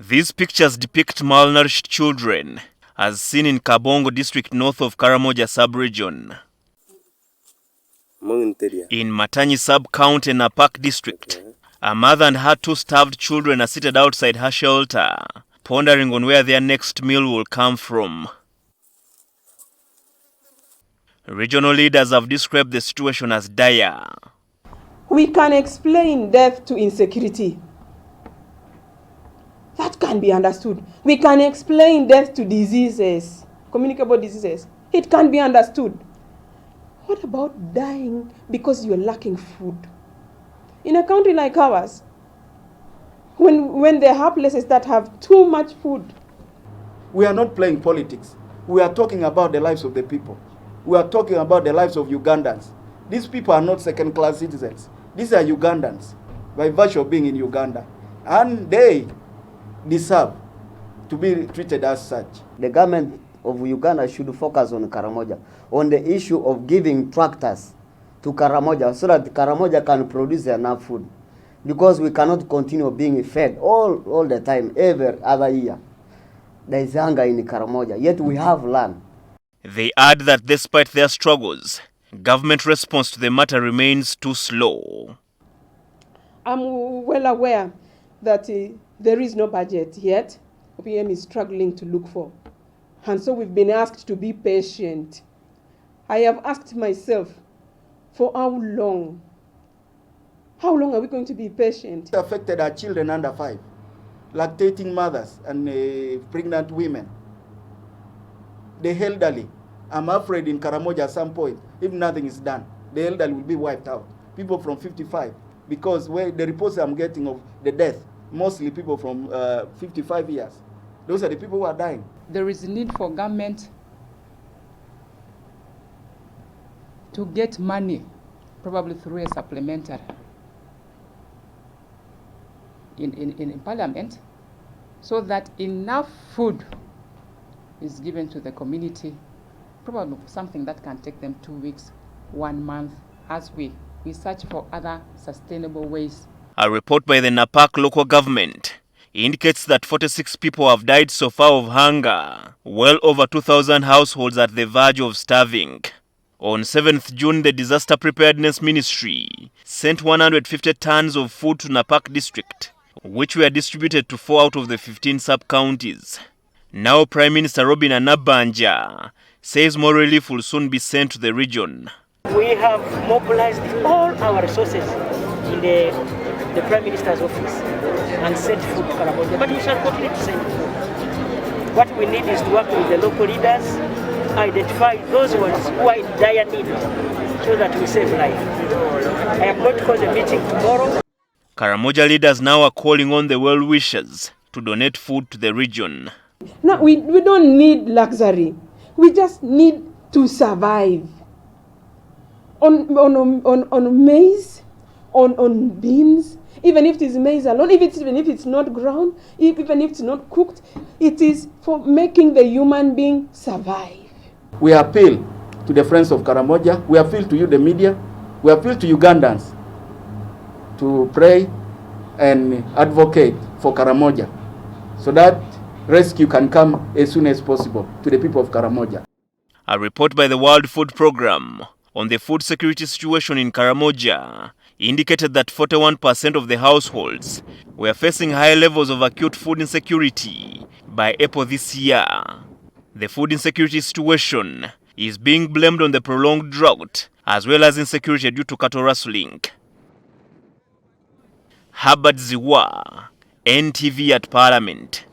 These pictures depict malnourished children, as seen in Kabongo district north of Karamoja sub-region. In Matanyi sub-county Napak district, a mother and her two starved children are seated outside her shelter, pondering on where their next meal will come from. Regional leaders have described the situation as dire. We can explain death to insecurity. That can be understood. We can explain death to diseases, communicable diseases. It can be understood. What about dying because you're lacking food? In a country like ours, when there are places that have too much food. We are not playing politics. We are talking about the lives of the people. We are talking about the lives of Ugandans. These people are not second-class citizens. These are Ugandans by virtue of being in Uganda. And they deserve to be treated as such. The government of Uganda should focus on Karamoja, on the issue of giving tractors to Karamoja so that Karamoja can produce enough food. Because we cannot continue being fed all the time, every other year. There is hunger in Karamoja, yet we have land. They add that despite their struggles, government response to the matter remains too slow. I'm well aware that there is no budget yet. OPM is struggling to look for. And so we've been asked to be patient. I have asked myself, for how long? How long are we going to be patient? It affected our children under 5, lactating mothers and pregnant women. The elderly. I'm afraid in Karamoja at some point, if nothing is done, the elderly will be wiped out. People from 55, because the reports I'm getting of the death, mostly people from 55 years. Those are the people who are dying. There is a need for government to get money, probably through a supplementary in Parliament, so that enough food is given to the community, probably something that can take them 2 weeks, 1 month, as we search for other sustainable ways. A report by the Napak local government indicates that 46 people have died so far of hunger, well over 2,000 households at the verge of starving. On 7th June, the Disaster Preparedness Ministry sent 150 tons of food to Napak district, which were distributed to 4 out of the 15 sub-counties. Now Prime Minister Robinah Nabbanja says more relief will soon be sent to the region. We have mobilized all our resources in the Prime Minister's office and sent food to Karamoja, but we shall continue to send food. What we need is to work with the local leaders, identify those ones who are in dire need so that we save life. I am going to call a meeting tomorrow. Karamoja leaders now are calling on the well-wishers to donate food to the region. No, we don't need luxury. We just need to survive. On maize, on beans, even if it is maize alone, even if it's not ground, even if it's not cooked, it is for making the human being survive. We appeal to the friends of Karamoja, we appeal to you, the media, we appeal to Ugandans to pray and advocate for Karamoja so that rescue can come as soon as possible to the people of Karamoja. A report by the World Food Programme on the food security situation in Karamoja indicated that 41% of the households were facing high levels of acute food insecurity by April this year. The food insecurity situation is being blamed on the prolonged drought as well as insecurity due to cattle rustling. Herbert Ziwa, NTV at Parliament.